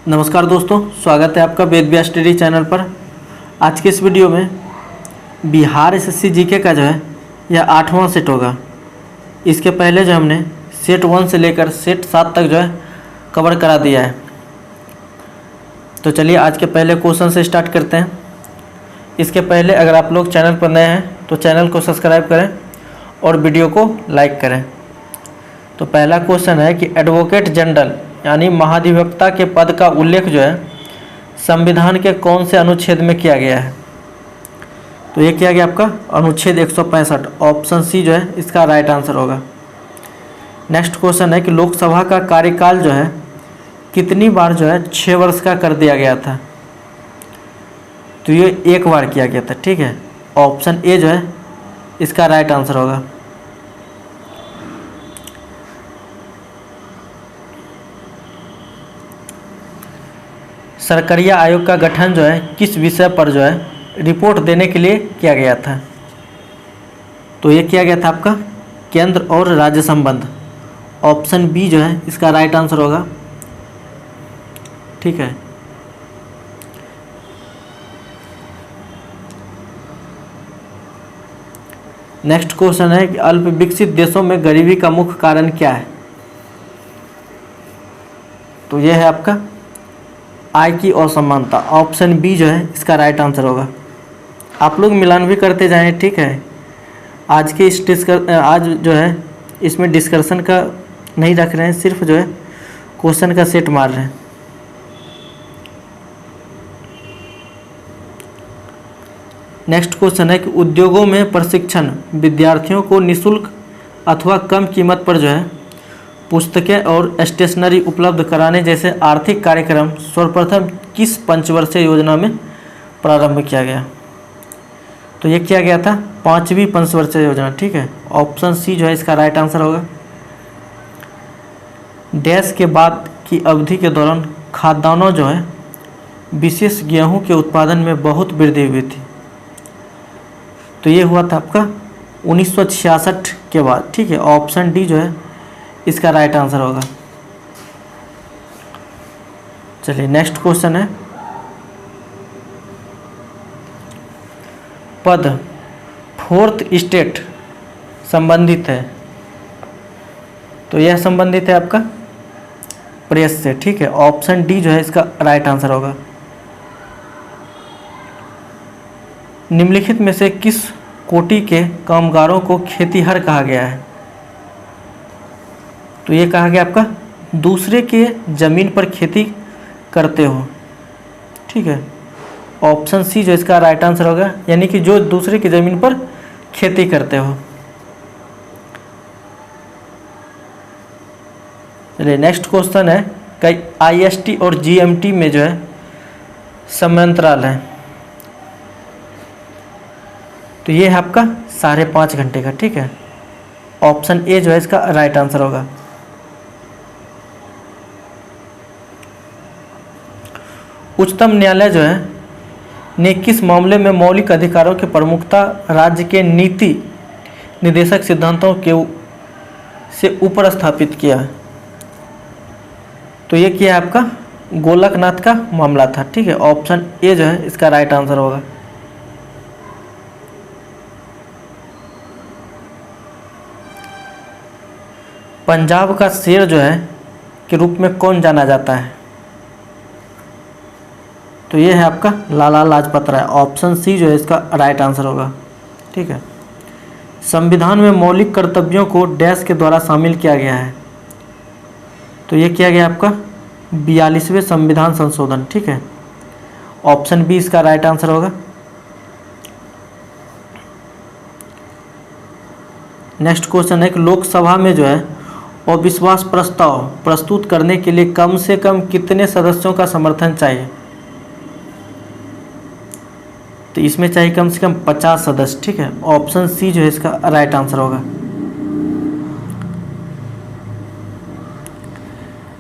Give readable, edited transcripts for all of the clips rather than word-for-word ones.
नमस्कार दोस्तों, स्वागत है आपका वेद व्यास स्टडी चैनल पर। आज के इस वीडियो में बिहार एसएससी जीके का जो है यह 8वां सेट होगा। इसके पहले जो हमने सेट 1 से लेकर सेट 7 तक जो है कवर करा दिया है। तो चलिए आज के पहले क्वेश्चन से स्टार्ट करते हैं। इसके पहले अगर आप लोग चैनल पर नए हैं तो चैनल को सब्सक्राइब करें और वीडियो को लाइक करें। तो पहला क्वेश्चन है कि एडवोकेट जनरल यानी महाधिवक्ता के पद का उल्लेख जो है संविधान के कौन से अनुच्छेद में किया गया है। तो ये किया गया आपका अनुच्छेद 165। ऑप्शन सी जो है इसका राइट आंसर होगा। नेक्स्ट क्वेश्चन है कि लोकसभा का कार्यकाल जो है कितनी बार जो है 6 वर्ष का कर दिया गया था। तो ये 1 बार किया गया था, ठीक है। ऑप्शन ए जो है इसका राइट आंसर होगा। सरकरिया आयोग का गठन जो है किस विषय पर जो है रिपोर्ट देने के लिए किया गया था। तो ये किया गया था आपका केंद्र और राज्य संबंध। ऑप्शन बी जो है इसका राइट आंसर होगा, ठीक है। नेक्स्ट क्वेश्चन है कि अल्प विकसित देशों में गरीबी का मुख्य कारण क्या है। तो ये है आपका आय की असमानता। ऑप्शन बी जो है इसका राइट आंसर होगा। आप लोग मिलान भी करते जाएं, ठीक है। आज के इस आज जो है इसमें डिस्कशन का नहीं रख रहे हैं, सिर्फ जो है क्वेश्चन का सेट मार रहे हैं। नेक्स्ट क्वेश्चन है कि उद्योगों में प्रशिक्षण विद्यार्थियों को निःशुल्क अथवा कम कीमत पर जो है पुस्तकें और स्टेशनरी उपलब्ध कराने जैसे आर्थिक कार्यक्रम सर्वप्रथम किस पंचवर्षीय योजना में प्रारंभ किया गया। तो ये किया गया था 5वीं पंचवर्षीय योजना, ठीक है। ऑप्शन सी जो है इसका राइट आंसर होगा। डैश के बाद की अवधि के दौरान खाद्यान्नों जो है विशेष गेहूं के उत्पादन में बहुत वृद्धि हुई थी। तो ये हुआ था आपका 1966 के बाद, ठीक है। ऑप्शन डी जो है इसका राइट आंसर होगा। चलिए नेक्स्ट क्वेश्चन है पद फोर्थ स्टेट संबंधित है। तो यह संबंधित है आपका प्रेस से, ठीक है। ऑप्शन डी जो है इसका राइट आंसर होगा। निम्नलिखित में से किस कोटि के कामगारों को खेतीहर कहा गया है। तो ये कहा गया आपका दूसरे के ज़मीन पर खेती करते हो, ठीक है। ऑप्शन सी जो इसका राइट आंसर होगा, यानी कि जो दूसरे की ज़मीन पर खेती करते हो। चलिए नेक्स्ट क्वेश्चन है कि आईएसटी और जीएमटी में जो है समयांतराल है। तो ये है आपका 5.5 घंटे का, ठीक है। ऑप्शन ए जो है इसका राइट आंसर होगा। उच्चतम न्यायालय जो है ने किस मामले में मौलिक अधिकारों की प्रमुखता राज्य के नीति निर्देशक सिद्धांतों के से ऊपर स्थापित किया है। तो ये किया है आपका गोलकनाथ का मामला था, ठीक है। ऑप्शन ए जो है इसका राइट आंसर होगा। पंजाब का शेर जो है के रूप में कौन जाना जाता है। तो ये है आपका लाला लाजपत राय। ऑप्शन सी जो है इसका राइट आंसर होगा, ठीक है। संविधान में मौलिक कर्तव्यों को डैश के द्वारा शामिल किया गया है। तो ये किया गया आपका 42वें संविधान संशोधन, ठीक है। ऑप्शन बी इसका राइट आंसर होगा। नेक्स्ट क्वेश्चन है कि लोकसभा में जो है अविश्वास प्रस्ताव प्रस्तुत करने के लिए कम से कम कितने सदस्यों का समर्थन चाहिए। तो इसमें चाहिए कम से कम 50 सदस्य, ठीक है। ऑप्शन सी जो है इसका राइट आंसर होगा।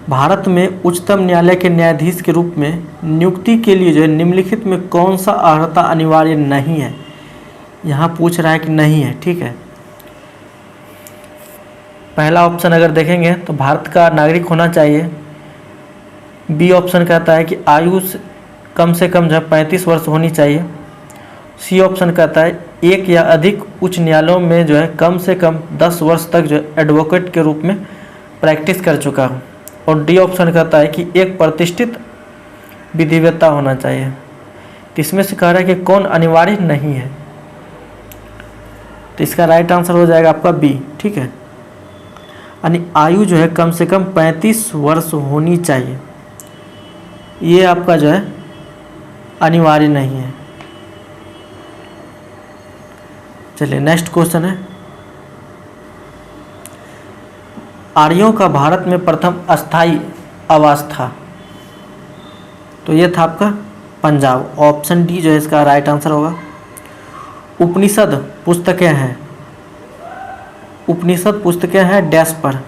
भारत में उच्चतम न्यायालय के न्यायाधीश के रूप में नियुक्ति के लिए जो है निम्नलिखित में कौन सा अर्हता अनिवार्य नहीं है। यहाँ पूछ रहा है कि नहीं है, ठीक है। पहला ऑप्शन अगर देखेंगे तो भारत का नागरिक होना चाहिए। बी ऑप्शन कहता है कि आयु कम से कम जो है 35 वर्ष होनी चाहिए। सी ऑप्शन कहता है एक या अधिक उच्च न्यायालयों में जो है कम से कम 10 वर्ष तक जो है एडवोकेट के रूप में प्रैक्टिस कर चुका हूँ। और डी ऑप्शन कहता है कि एक प्रतिष्ठित विधिवेत्ता होना चाहिए। तो इसमें से कह रहा है कि कौन अनिवार्य नहीं है, तो इसका राइट आंसर हो जाएगा आपका बी। ठीक है, यानी आयु जो है कम से कम 35 वर्ष होनी चाहिए, ये आपका जो है अनिवार्य नहीं है। चलिए नेक्स्ट क्वेश्चन है, आर्यों का भारत में प्रथम अस्थायी आवास था। तो ये था आपका पंजाब। ऑप्शन डी जो है इसका राइट आंसर होगा। उपनिषद पुस्तकें हैं, उपनिषद पुस्तकें हैं डैश पर,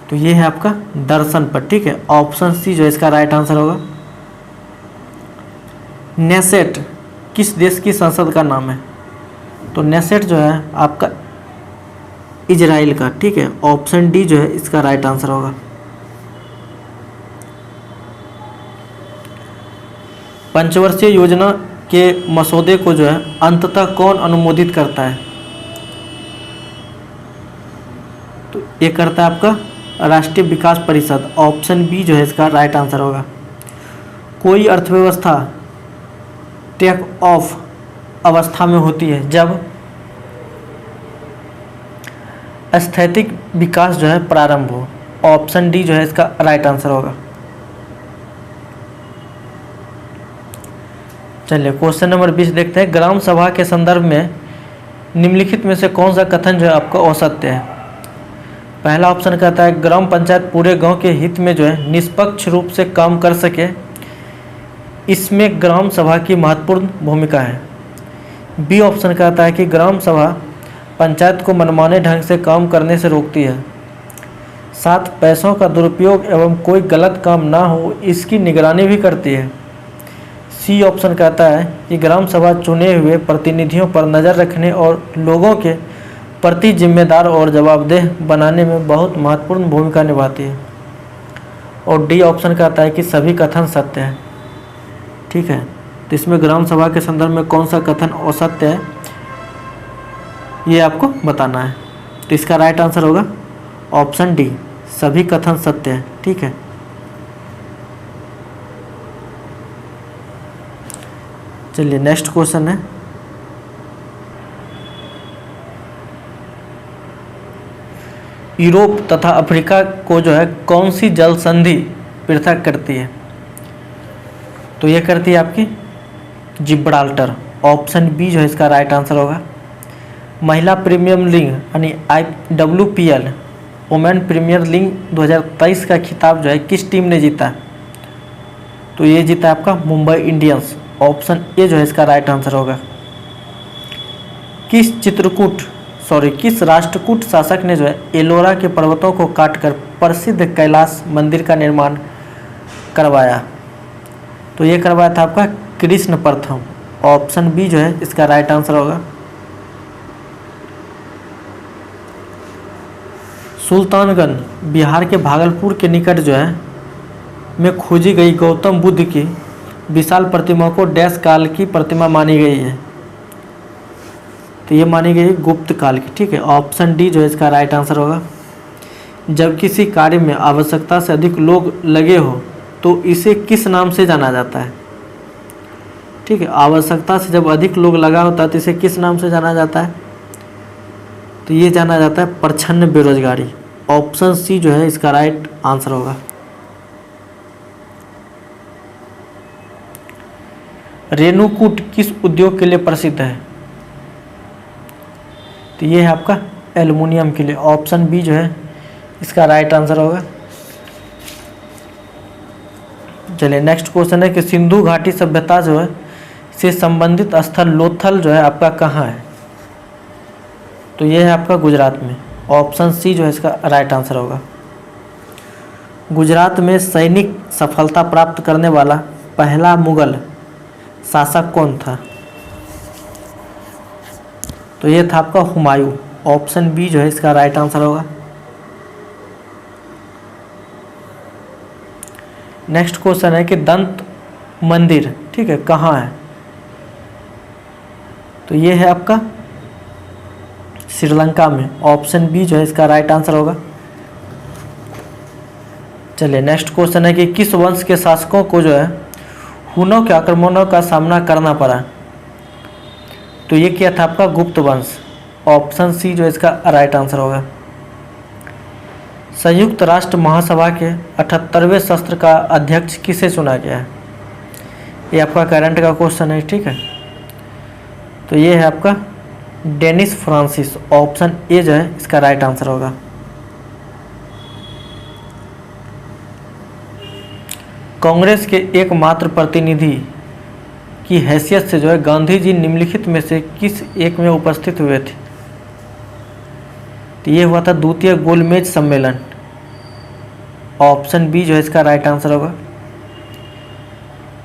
तो ये है आपका दर्शन पर। ठीक है, ऑप्शन सी जो है इसका राइट आंसर होगा। नेसेट किस देश की संसद का नाम है? तो नेसेट जो है आपका इजराइल का। ठीक है, ऑप्शन डी जो है इसका राइट आंसर होगा। पंचवर्षीय योजना के मसौदे को जो है अंततः कौन अनुमोदित करता है? तो ये करता है आपका राष्ट्रीय विकास परिषद। ऑप्शन बी जो है इसका राइट आंसर होगा। कोई अर्थव्यवस्था टेक ऑफ अवस्था में होती है जब स्थैतिक विकास जो है प्रारंभ हो। ऑप्शन डी जो है इसका राइट आंसर होगा। चलिए क्वेश्चन नंबर 20 देखते हैं। ग्राम सभा के संदर्भ में निम्नलिखित में से कौन सा कथन जो है आपका औसत्य है? पहला ऑप्शन कहता है ग्राम पंचायत पूरे गांव के हित में जो है निष्पक्ष रूप से काम कर सके, इसमें ग्राम सभा की महत्वपूर्ण भूमिका है। बी ऑप्शन कहता है कि ग्राम सभा पंचायत को मनमाने ढंग से काम करने से रोकती है, साथ पैसों का दुरुपयोग एवं कोई गलत काम ना हो इसकी निगरानी भी करती है। सी ऑप्शन कहता है कि ग्राम सभा चुने हुए प्रतिनिधियों पर नज़र रखने और लोगों के प्रति जिम्मेदार और जवाबदेह बनाने में बहुत महत्वपूर्ण भूमिका निभाती है। और डी ऑप्शन कहता है कि सभी कथन सत्य है। ठीक है, तो इसमें ग्राम सभा के संदर्भ में कौन सा कथन असत्य है ये आपको बताना है। तो इसका राइट आंसर होगा ऑप्शन डी, सभी कथन सत्य है। ठीक है, चलिए नेक्स्ट क्वेश्चन है, यूरोप तथा अफ्रीका को जो है कौन सी जल संधि पृथक करती है? तो ये करती है आपकी जिब्राल्टर। ऑप्शन बी जो है इसका राइट आंसर होगा। महिला प्रीमियर लीग यानी IWPL वुमेन प्रीमियर लीग 2023 का खिताब जो है किस टीम ने जीता? तो ये जीता आपका मुंबई इंडियंस। ऑप्शन ए जो है इसका राइट आंसर होगा। किस राष्ट्रकूट शासक ने जो है एलोरा के पर्वतों को काटकर प्रसिद्ध कैलाश मंदिर का निर्माण करवाया? तो ये करवाया था आपका कृष्ण प्रथम। ऑप्शन बी जो है इसका राइट आंसर होगा। सुल्तानगंज बिहार के भागलपुर के निकट जो है में खोजी गई गौतम बुद्ध की विशाल प्रतिमा को डैश काल की प्रतिमा मानी गई है? तो ये मानी गई गुप्त काल की। ठीक है, ऑप्शन डी जो है इसका राइट आंसर होगा। जब किसी कार्य में आवश्यकता से अधिक लोग लगे हो तो इसे किस नाम से जाना जाता है? ठीक है, आवश्यकता से जब अधिक लोग लगा होता है तो इसे किस नाम से जाना जाता है? तो ये जाना जाता है प्रच्छन्न बेरोजगारी। ऑप्शन सी जो है इसका राइट आंसर होगा। रेणुकूट किस उद्योग के लिए प्रसिद्ध है? तो ये है आपका एल्युमिनियम के लिए। ऑप्शन बी जो है इसका राइट आंसर होगा। चलिए नेक्स्ट क्वेश्चन है कि सिंधु घाटी सभ्यता जो है से संबंधित स्थल लोथल जो है आपका कहाँ है? तो ये है आपका गुजरात में। ऑप्शन सी जो है इसका राइट आंसर होगा। गुजरात में सैनिक सफलता प्राप्त करने वाला पहला मुगल शासक कौन था? तो ये था आपका हुमायूं। ऑप्शन बी जो है इसका राइट आंसर होगा। नेक्स्ट क्वेश्चन है कि दंत मंदिर, ठीक है, कहाँ है? तो ये है आपका श्रीलंका में। ऑप्शन बी जो है इसका राइट आंसर होगा। चलिए नेक्स्ट क्वेश्चन है कि किस वंश के शासकों को जो है हुनों के आक्रमणों का सामना करना पड़ा? तो ये क्या था आपका गुप्त वंश। ऑप्शन सी जो इसका राइट आंसर होगा। संयुक्त राष्ट्र महासभा के 78वें सत्र का अध्यक्ष किसे चुना गया है? ये आपका करंट का क्वेश्चन है, ठीक है। तो ये है आपका डेनिस फ्रांसिस। ऑप्शन ए जो है इसका राइट आंसर होगा। कांग्रेस के एकमात्र प्रतिनिधि की हैसियत से जो है गांधी जी निम्नलिखित में से किस एक में उपस्थित हुए थे? तो ये हुआ था द्वितीय गोलमेज सम्मेलन। ऑप्शन बी जो है इसका राइट आंसर होगा।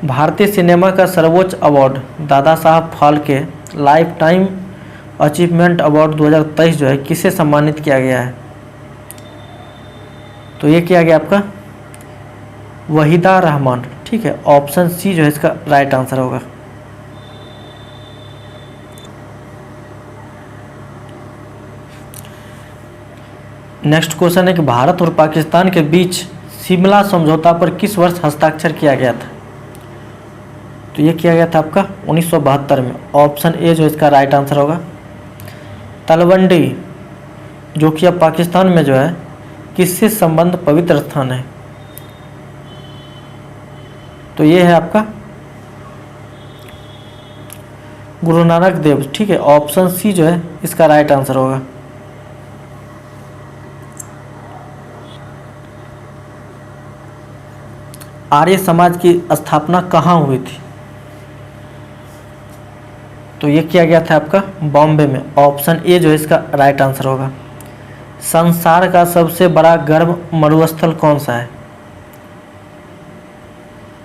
भारतीय सिनेमा का सर्वोच्च award Dada Saheb Phalke life time achievement award 2023 जो है किसे सम्मानित किया गया है? तो ये किया गया आपका वहीदा रहमान, ठीक है। ऑप्शन सी जो है इसका राइट आंसर होगा। नेक्स्ट क्वेश्चन है कि भारत और पाकिस्तान के बीच शिमला समझौता पर किस वर्ष हस्ताक्षर किया गया था? तो ये किया गया था आपका 1972 में। ऑप्शन ए जो इसका राइट आंसर होगा। तलवंडी जो कि अब पाकिस्तान में जो है किससे संबंध पवित्र स्थान है? तो ये है आपका गुरु नानक देव, ठीक है। ऑप्शन सी जो है इसका राइट आंसर होगा। आर्य समाज की स्थापना कहाँ हुई थी? तो ये किया गया था आपका बॉम्बे में। ऑप्शन ए जो है इसका राइट आंसर होगा। संसार का सबसे बड़ा गर्म मरुस्थल कौन सा है?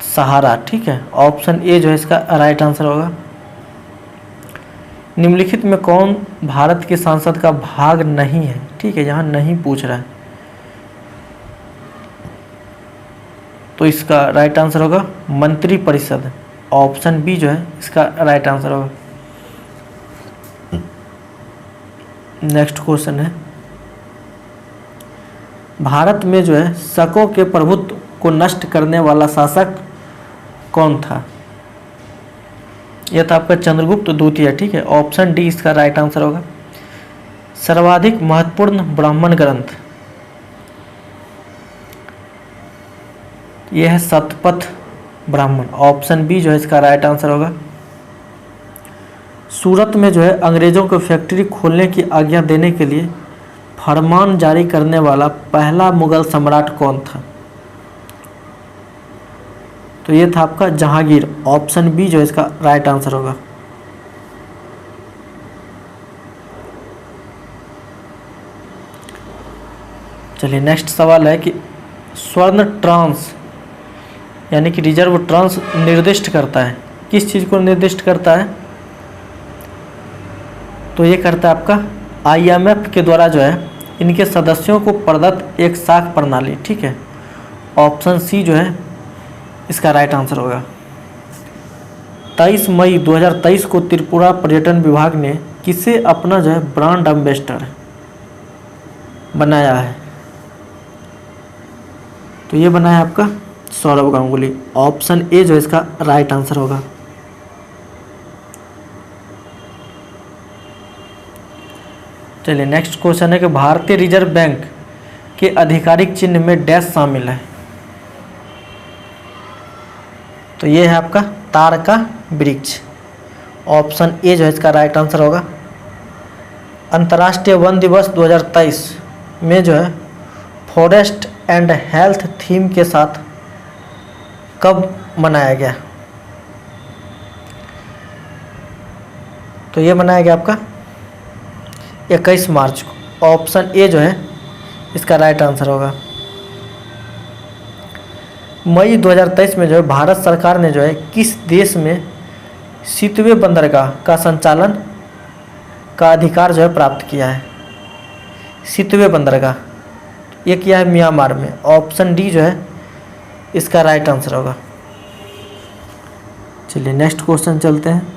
सहारा, ठीक है। ऑप्शन ए जो है इसका राइट आंसर होगा। निम्नलिखित में कौन भारत के संसद का भाग नहीं है? ठीक है, यहाँ नहीं पूछ रहा है, तो इसका राइट आंसर होगा मंत्री परिषद। ऑप्शन बी जो है इसका राइट आंसर होगा। नेक्स्ट क्वेश्चन है भारत में जो है शकों के प्रभुत्व को नष्ट करने वाला शासक कौन था? यह था आपका चंद्रगुप्त द्वितीय, ठीक है। ऑप्शन डी इसका राइट आंसर होगा। सर्वाधिक महत्वपूर्ण ब्राह्मण ग्रंथ, यह है शतपथ ब्राह्मण। ऑप्शन बी जो है इसका राइट आंसर होगा। सूरत में जो है अंग्रेजों को फैक्ट्री खोलने की आज्ञा देने के लिए फरमान जारी करने वाला पहला मुगल सम्राट कौन था? तो ये था आपका जहांगीर। ऑप्शन बी जो है इसका राइट आंसर होगा। चलिए नेक्स्ट सवाल है कि स्वर्ण ट्रांस यानी कि रिजर्व ट्रांस निर्दिष्ट करता है, किस चीज़ को निर्दिष्ट करता है? तो ये करता है आपका IMF के द्वारा जो है इनके सदस्यों को प्रदत्त एक साख प्रणाली, ठीक है। ऑप्शन सी जो है इसका राइट आंसर होगा। 23 मई 2023 को त्रिपुरा पर्यटन विभाग ने किसे अपना जो है ब्रांड एम्बेसडर बनाया है? तो ये बनाया आपका सौरव गांगुली। ऑप्शन ए जो इसका राइट आंसर होगा। चलिए नेक्स्ट क्वेश्चन है कि भारतीय रिजर्व बैंक के आधिकारिक चिन्ह में डैश शामिल है? तो ये है आपका ताड़ का वृक्ष। ऑप्शन ए जो है इसका राइट आंसर होगा। अंतर्राष्ट्रीय वन दिवस 2023 में जो है फॉरेस्ट एंड हेल्थ थीम के साथ कब मनाया गया? तो ये मनाया गया आपका 21 मार्च को। ऑप्शन ए जो है इसका राइट आंसर होगा। मई 2023 में जो है भारत सरकार ने जो है किस देश में शीतवे बंदरगाह का संचालन का अधिकार जो है प्राप्त किया है? शीतवे बंदरगाह ये किया है म्यांमार में। ऑप्शन डी जो है इसका राइट आंसर होगा। चलिए नेक्स्ट क्वेश्चन चलते हैं।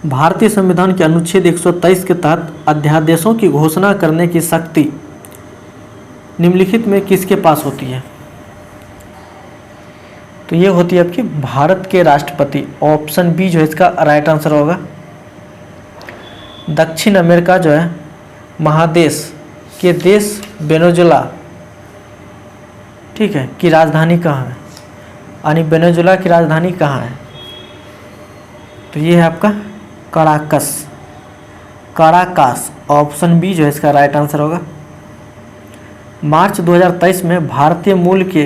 भारतीय संविधान के अनुच्छेद 123 के तहत अध्यादेशों की घोषणा करने की शक्ति निम्नलिखित में किसके पास होती है? तो ये होती है आपकी भारत के राष्ट्रपति। ऑप्शन बी जो है इसका राइट आंसर होगा। दक्षिण अमेरिका जो है महादेश के देश वेनेजुला, ठीक है, की राजधानी कहाँ है? यानी वेनेजुला की राजधानी कहाँ है? तो ये है आपका काराकास। ऑप्शन बी जो है इसका राइट आंसर होगा। मार्च 2023 में भारतीय मूल के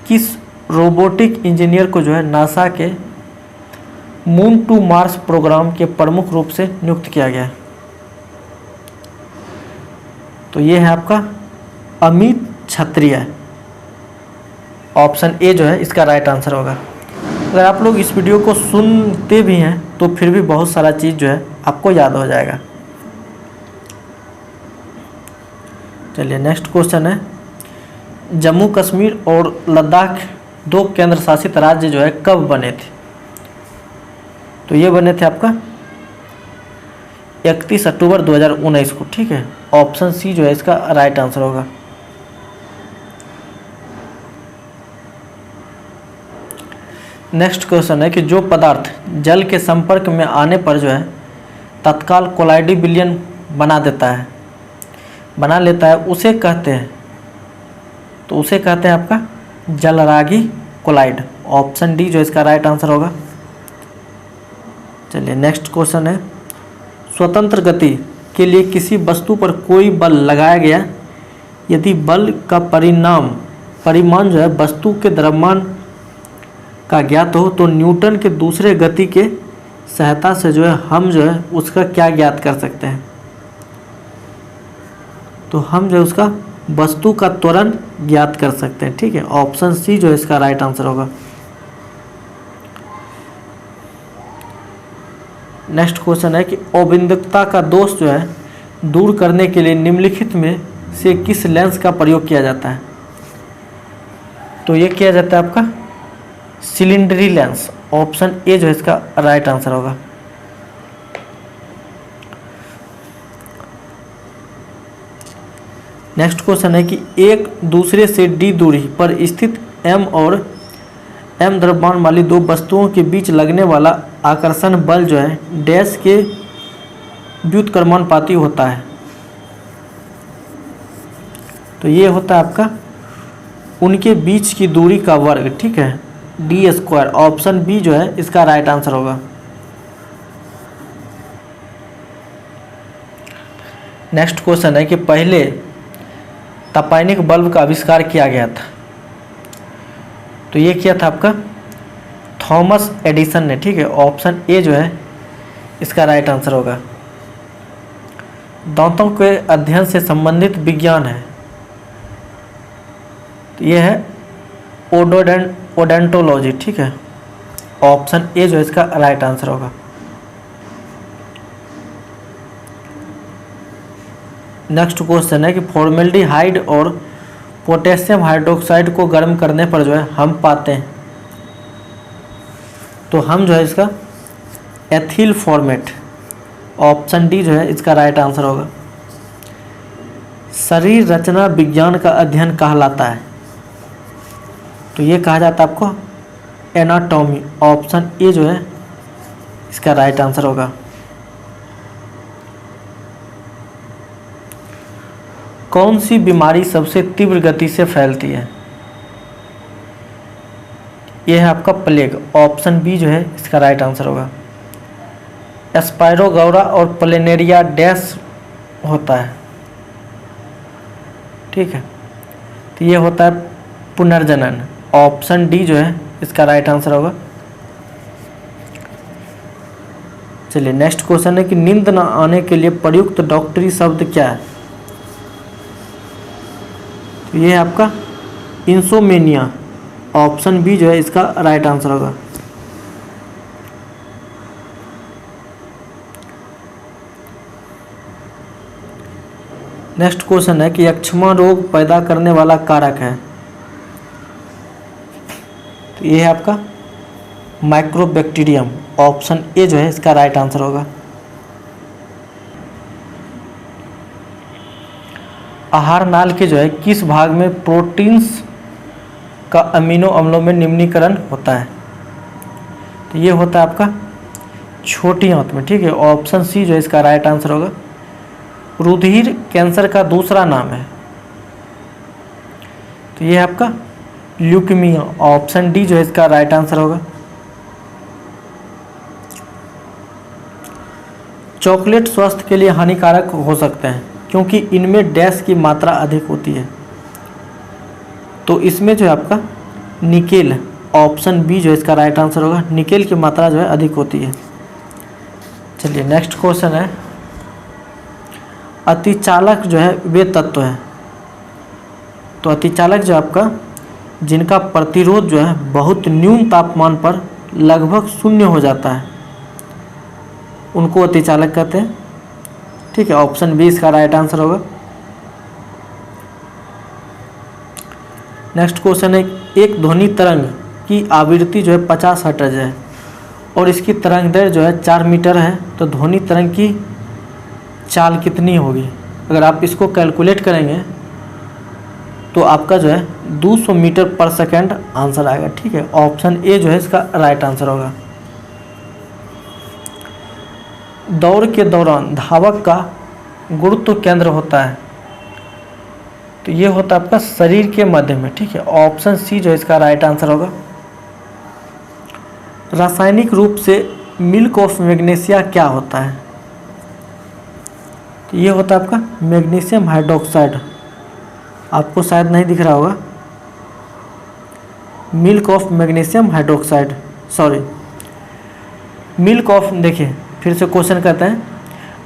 किस रोबोटिक इंजीनियर को जो है नासा के मून टू मार्स प्रोग्राम के प्रमुख रूप से नियुक्त किया गया है? तो ये है आपका अमित क्षत्रिय। ऑप्शन ए जो है इसका राइट आंसर होगा। अगर आप लोग इस वीडियो को सुनते भी हैं तो फिर भी बहुत सारा चीज़ जो है आपको याद हो जाएगा। चलिए नेक्स्ट क्वेश्चन है, जम्मू कश्मीर और लद्दाख 2 केंद्र शासित राज्य जो है कब बने थे? तो ये बने थे आपका 31 अक्टूबर 2019 को, ठीक है। ऑप्शन सी जो है इसका राइट आंसर होगा। नेक्स्ट क्वेश्चन है कि जो पदार्थ जल के संपर्क में आने पर जो है तत्काल कोलाइडी विलयन बना लेता है उसे कहते हैं, तो उसे कहते हैं आपका जलरागी कोलाइड। ऑप्शन डी जो इसका राइट आंसर होगा। चलिए नेक्स्ट क्वेश्चन है, स्वतंत्र गति के लिए किसी वस्तु पर कोई बल लगाया गया, यदि बल का परिमाण जो है वस्तु के द्रव्यमान का ज्ञात हो तो न्यूटन के दूसरे गति के सहायता से जो है हम जो है उसका क्या ज्ञात कर सकते हैं? तो हम जो है उसका वस्तु का त्वरण ज्ञात कर सकते हैं, ठीक है। ऑप्शन सी जो है इसका राइट आंसर होगा। नेक्स्ट क्वेश्चन है कि अविंदुकता का दोष जो है दूर करने के लिए निम्नलिखित में से किस लेंस का प्रयोग किया जाता है? तो ये किया जाता है आपका सिलिंडरी लेंस। ऑप्शन ए जो है इसका राइट आंसर होगा। नेक्स्ट क्वेश्चन है कि एक दूसरे से डी दूरी पर स्थित एम और एम द्रव्यमान वाली 2 वस्तुओं के बीच लगने वाला आकर्षण बल जो है डैश के व्युत्क्रमानुपाती होता है। तो ये होता है आपका उनके बीच की दूरी का वर्ग, ठीक है, डी स्क्वायर। ऑप्शन बी जो है इसका राइट आंसर होगा। नेक्स्ट क्वेश्चन है कि पहले तपायनिक बल्ब का आविष्कार किया गया था, तो ये किया था आपका थॉमस एडिसन ने, ठीक है। ऑप्शन ए जो है इसका राइट आंसर होगा। दांतों के अध्ययन से संबंधित विज्ञान है, तो ये है ओडोडेंटोलॉजी, ठीक है। ऑप्शन ए जो है इसका राइट आंसर होगा। नेक्स्ट क्वेश्चन है कि फॉर्मेल्डिहाइड और पोटेशियम हाइड्रोक्साइड को गर्म करने पर जो है हम पाते हैं, तो हम जो है इसका एथिल फॉर्मेट। ऑप्शन डी जो है इसका राइट आंसर होगा। शरीर रचना विज्ञान का अध्ययन कहलाता है, तो ये कहा जाता है आपको एनाटॉमी। ऑप्शन ए जो है इसका राइट आंसर होगा। कौन सी बीमारी सबसे तीव्र गति से फैलती है? यह है आपका प्लेग। ऑप्शन बी जो है इसका राइट आंसर होगा। एस्पायरोगौरा और प्लेनेरिया डैश होता है, ठीक है, तो ये होता है पुनर्जनन। ऑप्शन डी जो है इसका राइट आंसर होगा। चलिए नेक्स्ट क्वेश्चन है कि नींद न आने के लिए प्रयुक्त डॉक्टरी शब्द क्या है? तो ये है आपका इंसोमेनिया। ऑप्शन बी जो है इसका राइट आंसर होगा। नेक्स्ट क्वेश्चन है कि यक्ष्मा रोग पैदा करने वाला कारक है, तो ये है आपका माइक्रोबैक्टीरियम। ऑप्शन ए जो है इसका राइट आंसर होगा। आहार नाल के जो है किस भाग में प्रोटीन्स का अमीनो अम्लों में निम्नीकरण होता है? तो ये होता है आपका छोटी आंत में, ठीक है। ऑप्शन सी जो है इसका राइट आंसर होगा। रुधिर कैंसर का दूसरा नाम है, तो ये है आपका ल्यूकीमिया। ऑप्शन डी जो है इसका राइट आंसर होगा। चॉकलेट स्वास्थ्य के लिए हानिकारक हो सकते हैं क्योंकि इनमें डैश की मात्रा अधिक होती है। तो इसमें जो है आपका निकेल, ऑप्शन बी जो है इसका राइट आंसर होगा। निकेल की मात्रा जो है अधिक होती है। चलिए नेक्स्ट क्वेश्चन है, अतिचालक जो है वे तत्व हैं। तो अतिचालक जो आपका जिनका प्रतिरोध जो है बहुत न्यून तापमान पर लगभग शून्य हो जाता है, उनको अतिचालक कहते हैं, ठीक है। ऑप्शन बी इसका राइट आंसर होगा। नेक्स्ट क्वेश्चन है, एक ध्वनि तरंग की आवृत्ति जो है 50 हर्ट्ज है और इसकी तरंग दैर्घ्य जो है 4 मीटर है, तो ध्वनि तरंग की चाल कितनी होगी? अगर आप इसको कैलकुलेट करेंगे तो आपका जो है 200 मीटर पर सेकेंड आंसर आएगा, ठीक है। ऑप्शन ए जो है इसका राइट आंसर होगा। दौड़ के दौरान धावक का गुरुत्व केंद्र होता है, तो ये होता है आपका शरीर के मध्य में, ठीक है। ऑप्शन सी जो है इसका राइट आंसर होगा। रासायनिक रूप से मिल्क ऑफ मैग्नीशिया क्या होता है? तो ये होता है आपका मैग्नीशियम हाइड्रोक्साइड। आपको शायद नहीं दिख रहा होगा, milk of magnesium hydroxide, sorry milk of, देखिए फिर से क्वेश्चन कहते हैं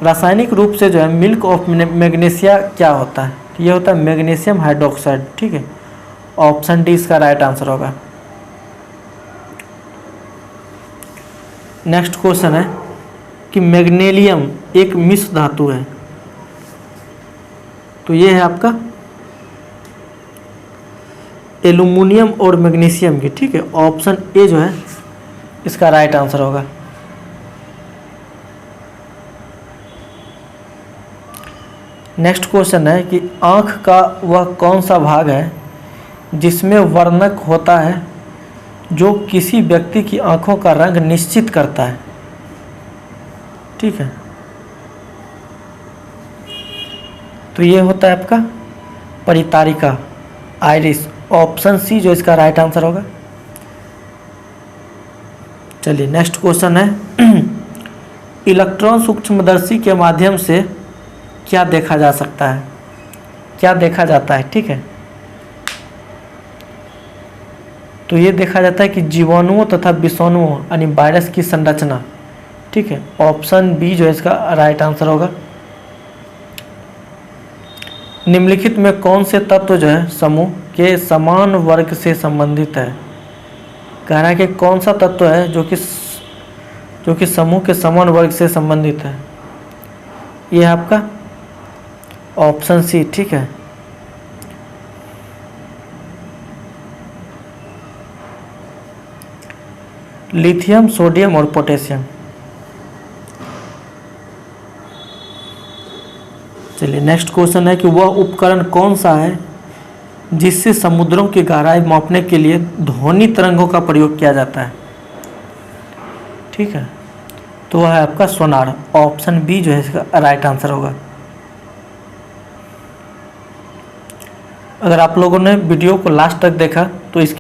रासायनिक रूप से जो है मिल्क ऑफ मैग्नीशिया क्या होता है? तो ये होता है मैग्नीशियम हाइड्रोक्साइड, ठीक है। ऑप्शन डी इसका राइट आंसर होगा। नेक्स्ट क्वेश्चन है कि मैग्नीशियम एक मिश्र धातु है, तो ये है आपका एल्यूमिनियम और मैग्नीशियम की, ठीक है। ऑप्शन ए जो है इसका राइट आंसर होगा। नेक्स्ट क्वेश्चन है कि आँख का वह कौन सा भाग है जिसमें वर्णक होता है जो किसी व्यक्ति की आँखों का रंग निश्चित करता है, ठीक है। तो ये होता है आपका परितारिका, आइरिस। ऑप्शन सी जो इसका राइट आंसर होगा। चलिए नेक्स्ट क्वेश्चन है, इलेक्ट्रॉन सूक्ष्मदर्शी के माध्यम से क्या देखा जा सकता है? क्या देखा जाता है, ठीक है। तो ये देखा जाता है कि जीवाणुओं तथा विषाणुओं यानी वायरस की संरचना, ठीक है। ऑप्शन बी जो है इसका राइट आंसर होगा। निम्नलिखित में कौन से तत्व जो है समूह के समान वर्ग से संबंधित है? कह रहा है कि कौन सा तत्व है जो कि समूह के समान वर्ग से संबंधित है? यह है आपका ऑप्शन सी, ठीक है। लिथियम, सोडियम और पोटेशियम। चलिए नेक्स्ट क्वेश्चन है कि वह उपकरण कौन सा है जिससे समुद्रों की गहराई मापने के लिए ध्वनि तरंगों का प्रयोग किया जाता है, ठीक है। तो वह है आपका सोनार। ऑप्शन बी जो है इसका राइट आंसर होगा। अगर आप लोगों ने वीडियो को लास्ट तक देखा तो इसके